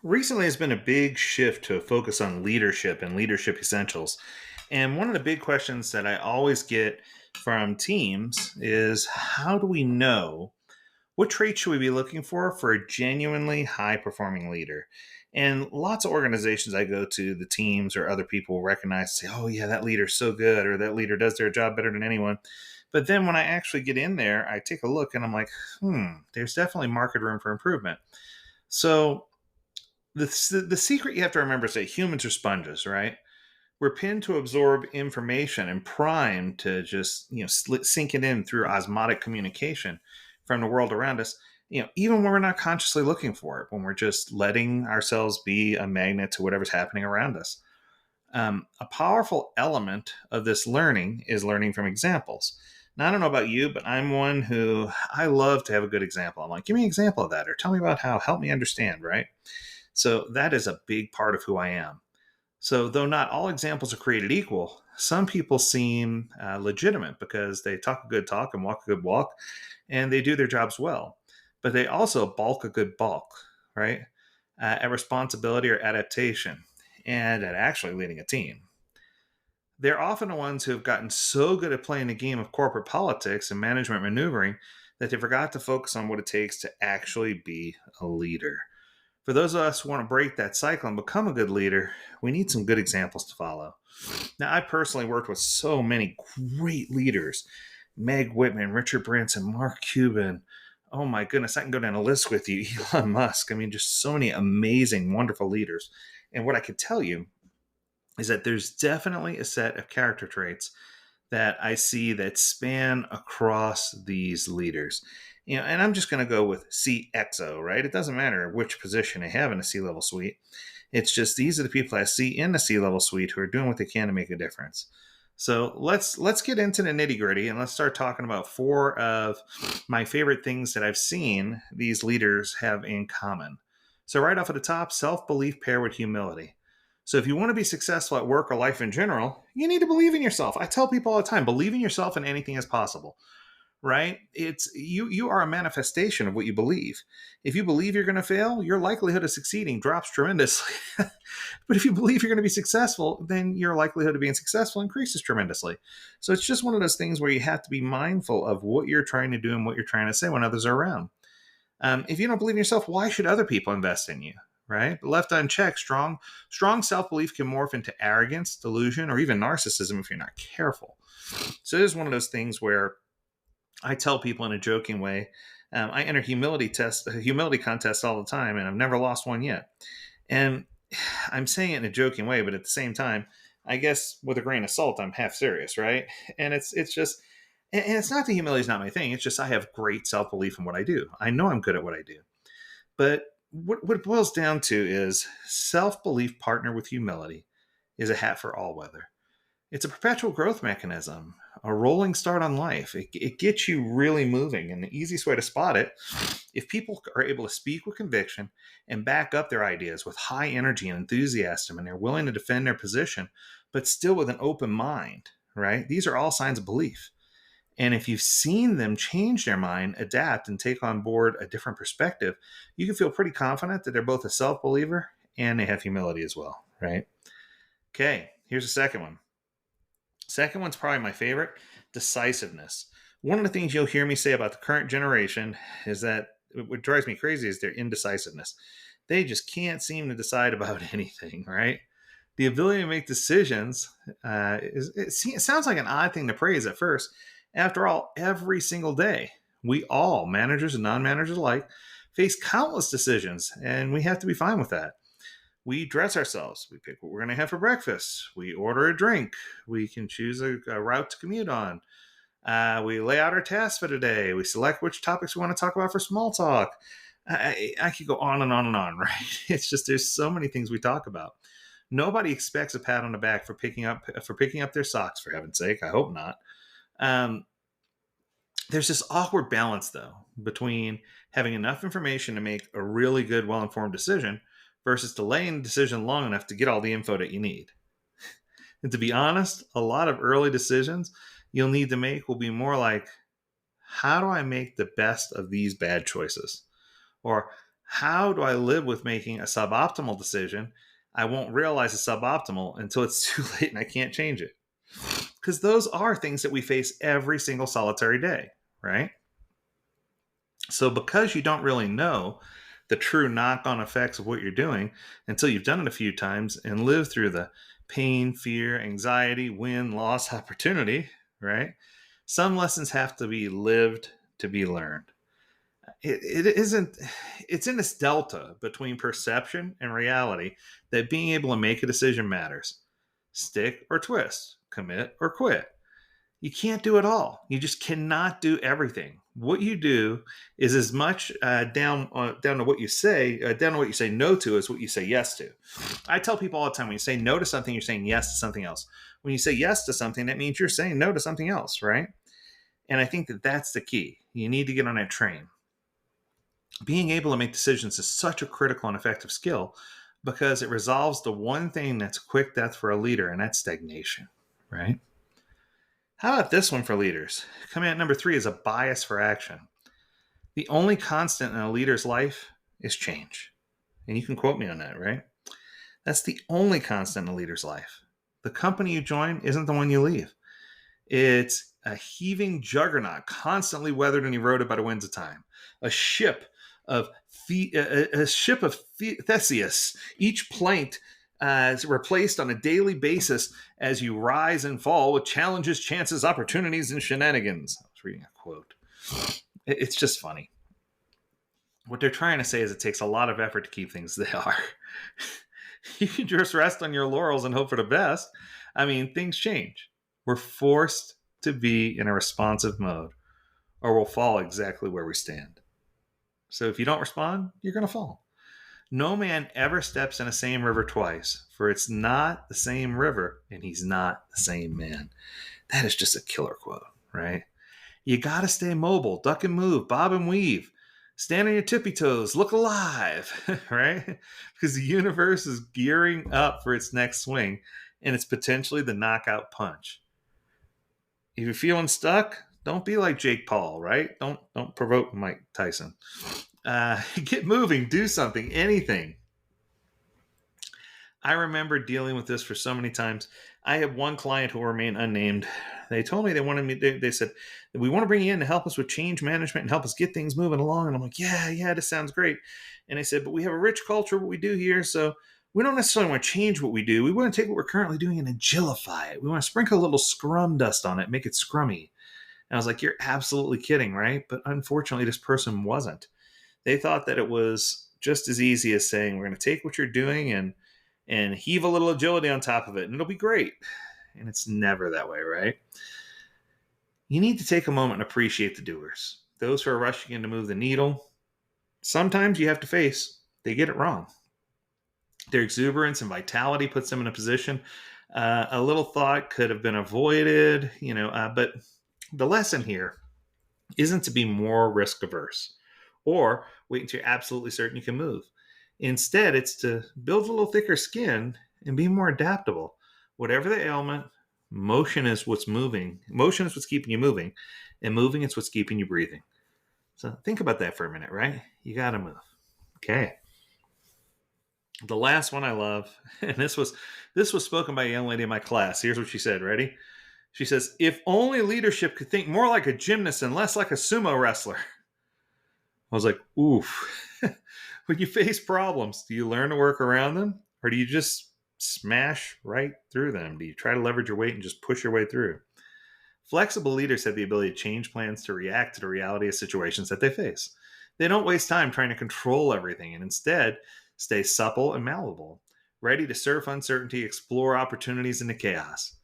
Recently, has been a big shift to focus on leadership and leadership essentials. And one of the big questions that I always get from teams is how do we know what traits should we be looking for a genuinely high performing leader? And lots of organizations I go to, the teams or other people recognize, say, oh, yeah, that leader's so good, or that leader does their job better than anyone. But then when I actually get in there, I take a look and I'm like, there's definitely market room for improvement. So the secret you have to remember is that humans are sponges, right? We're pinned to absorb information and primed to just sink it in through osmotic communication from the world around us. Even when we're not consciously looking for it, when we're just letting ourselves be a magnet to whatever's happening around us. A powerful element of this learning is learning from examples. Now, I don't know about you, but I'm one who I love to have a good example. I'm like, give me an example of that, or tell me about how, help me understand, right? So that is a big part of who I am. So, though not all examples are created equal, some people seem legitimate because they talk a good talk and walk a good walk, and they do their jobs well. But they also bulk a good bulk, right? At responsibility or adaptation, and at actually leading a team. They're often the ones who have gotten so good at playing the game of corporate politics and management maneuvering that they forgot to focus on what it takes to actually be a leader. For those of us who want to break that cycle and become a good leader, we need some good examples to follow. Now, I personally worked with so many great leaders: Meg Whitman, Richard Branson, Mark Cuban. Oh my goodness, I can go down a list with you. Elon Musk. I mean, just so many amazing, wonderful leaders. And what I could tell you is that there's definitely a set of character traits that I see that span across these leaders. And I'm just going to go with CXO, right? It doesn't matter which position they have in a C-level suite. It's just these are the people I see in the C-level suite who are doing what they can to make a difference. So let's get into the nitty gritty and let's start talking about four of my favorite things that I've seen these leaders have in common. So right off at the top, self-belief paired with humility. So if you want to be successful at work or life in general, you need to believe in yourself. I tell people all the time, believe in yourself and anything is possible, right? It's you are a manifestation of what you believe. If you believe you're going to fail, your likelihood of succeeding drops tremendously. But if you believe you're going to be successful, then your likelihood of being successful increases tremendously. So it's just one of those things where you have to be mindful of what you're trying to do and what you're trying to say when others are around. If you don't believe in yourself, why should other people invest in you? Right? But left unchecked, strong self-belief can morph into arrogance, delusion, or even narcissism if you're not careful. So it is one of those things where I tell people in a joking way, I enter humility contests all the time, and I've never lost one yet. And I'm saying it in a joking way, but at the same time, I guess with a grain of salt, I'm half serious, right? And it's just, and it's not that humility is not my thing. It's just I have great self belief in what I do. I know I'm good at what I do, but what it boils down to is self belief partnered with humility is a hat for all weather. It's a perpetual growth mechanism, a rolling start on life. It gets you really moving. And the easiest way to spot it, if people are able to speak with conviction and back up their ideas with high energy and enthusiasm, and they're willing to defend their position, but still with an open mind, right? These are all signs of belief. And if you've seen them change their mind, adapt, and take on board a different perspective, you can feel pretty confident that they're both a self believer and they have humility as well, right? Okay, here's the second one. Second one's probably my favorite: decisiveness. One of the things you'll hear me say about the current generation is that what drives me crazy is their indecisiveness. They just can't seem to decide about anything, right? The ability to make decisions it sounds like an odd thing to praise at first. After all, every single day, we all, managers and non-managers alike, face countless decisions, and we have to be fine with that. We dress ourselves. We pick what we're going to have for breakfast. We order a drink. We can choose a route to commute on. We lay out our tasks for the day. We select which topics we want to talk about for small talk. I could go on and on and on, right? It's just there's so many things we talk about. Nobody expects a pat on the back for picking up their socks, for heaven's sake. I hope not. Um, there's this awkward balance, though, between having enough information to make a really good, well-informed decision versus delaying the decision long enough to get all the info that you need. And to be honest, a lot of early decisions you'll need to make will be more like, how do I make the best of these bad choices? Or How do I live with making a suboptimal decision? I won't realize it's suboptimal until it's too late and I can't change it. Because those are things that we face every single solitary day, right? So, because you don't really know the true knock on effects of what you're doing until you've done it a few times and lived through the pain, fear, anxiety, win, loss, opportunity, right? Some lessons have to be lived to be learned. It isn't, it's in this delta between perception and reality that being able to make a decision matters. Stick or twist, commit or quit. You can't do it all. You just cannot do everything. What you do is as much down to what you say, down to what you say no to, as what you say yes to. I tell people all the time: when you say no to something, you're saying yes to something else. When you say yes to something, that means you're saying no to something else, right? And I think that that's the key. You need to get on that train. Being able to make decisions is such a critical and effective skill because it resolves the one thing that's quick death for a leader, and that's stagnation, right? How about this one for leaders? Coming at number 3 is a bias for action. The only constant in a leader's life is change. And you can quote me on that, right? That's the only constant in a leader's life. The company you join isn't the one you leave. It's a heaving juggernaut, constantly weathered and eroded by the winds of time. A ship of Theseus, each plank is replaced on a daily basis as you rise and fall with challenges, chances, opportunities, and shenanigans. I was reading a quote. It's just funny. What they're trying to say is it takes a lot of effort to keep things as they are. You can just rest on your laurels and hope for the best. I mean, things change. We're forced to be in a responsive mode, or we'll fall exactly where we stand. So if you don't respond, you're going to fall. No man ever steps in the same river twice, for it's not the same river, and he's not the same man. That is just a killer quote, right? You got to stay mobile, duck and move, bob and weave, stand on your tippy toes, look alive, right? Because the universe is gearing up for its next swing, and it's potentially the knockout punch. If you're feeling stuck, don't be like Jake Paul, right? Don't provoke Mike Tyson. Get moving, do something, anything. I remember dealing with this for so many times. I have one client who will remain unnamed. They told me they said, we want to bring you in to help us with change management and help us get things moving along. And I'm like, yeah, this sounds great. And they said, but we have a rich culture, what we do here. So we don't necessarily want to change what we do. We want to take what we're currently doing and agilify it. We want to sprinkle a little scrum dust on it, make it scrummy. And I was like, you're absolutely kidding, right? But unfortunately, this person wasn't. They thought that it was just as easy as saying, we're going to take what you're doing and heave a little agility on top of it, and it'll be great. And it's never that way, right? You need to take a moment and appreciate the doers, those who are rushing in to move the needle. Sometimes you have to face they get it wrong. Their exuberance and vitality puts them in a position a little thought could have been avoided, but the lesson here isn't to be more risk averse or wait until you're absolutely certain you can move. Instead, it's to build a little thicker skin and be more adaptable. Whatever the ailment, motion is what's moving. Motion is what's keeping you moving, and moving is what's keeping you breathing. So think about that for a minute, right? You got to move. Okay. The last one I love, and this was spoken by a young lady in my class. Here's what she said. Ready? She says, if only leadership could think more like a gymnast and less like a sumo wrestler. I was like, oof. When you face problems, do you learn to work around them? Or do you just smash right through them? Do you try to leverage your weight and just push your way through? Flexible leaders have the ability to change plans to react to the reality of situations that they face. They don't waste time trying to control everything and instead stay supple and malleable, ready to surf uncertainty, explore opportunities in the chaos.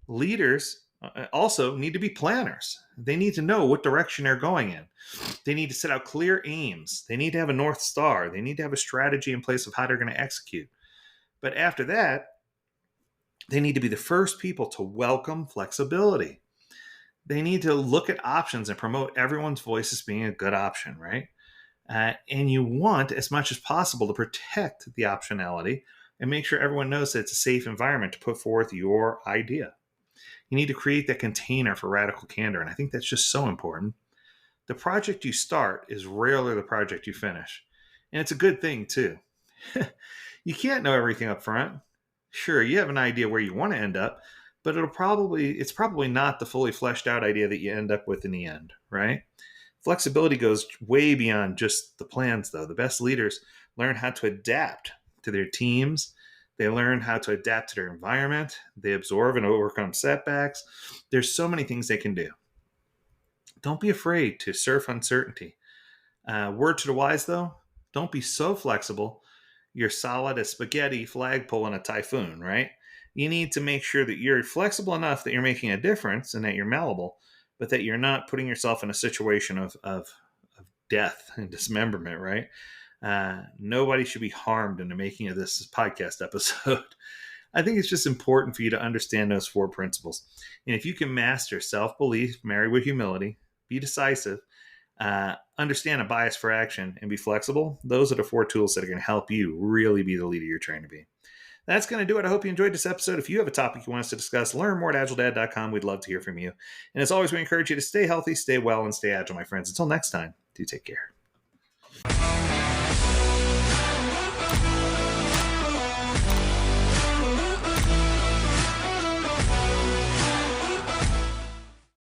Leaders also need to be planners. They need to know what direction they're going in. They need to set out clear aims. They need to have a North Star. They need to have a strategy in place of how they're going to execute. But after that, they need to be the first people to welcome flexibility. They need to look at options and promote everyone's voice as being a good option, right? And you want, as much as possible, to protect the optionality and make sure everyone knows that it's a safe environment to put forth your idea. You need to create that container for radical candor, and I think that's just so important. The project you start is rarely the project you finish. And it's a good thing, too. You can't know everything up front. Sure, you have an idea where you want to end up, but it's probably not the fully fleshed out idea that you end up with in the end, right? Flexibility goes way beyond just the plans, though. The best leaders learn how to adapt to their teams. They learn how to adapt to their environment. They absorb and overcome setbacks. There's so many things they can do. Don't be afraid to surf uncertainty. Word to the wise, though, don't be so flexible you're solid as spaghetti flagpole in a typhoon, right? You need to make sure that you're flexible enough that you're making a difference and that you're malleable, but that you're not putting yourself in a situation of death and dismemberment, right? Nobody should be harmed in the making of this podcast episode. I think it's just important for you to understand those four principles. And if you can master self belief, married with humility, be decisive, understand a bias for action, and be flexible, those are the four tools that are going to help you really be the leader you're trying to be. That's going to do it. I hope you enjoyed this episode. If you have a topic you want us to discuss, learn more at AgileDad.com. We'd love to hear from you. And as always, we encourage you to stay healthy, stay well, and stay agile, my friends. Until next time, do take care.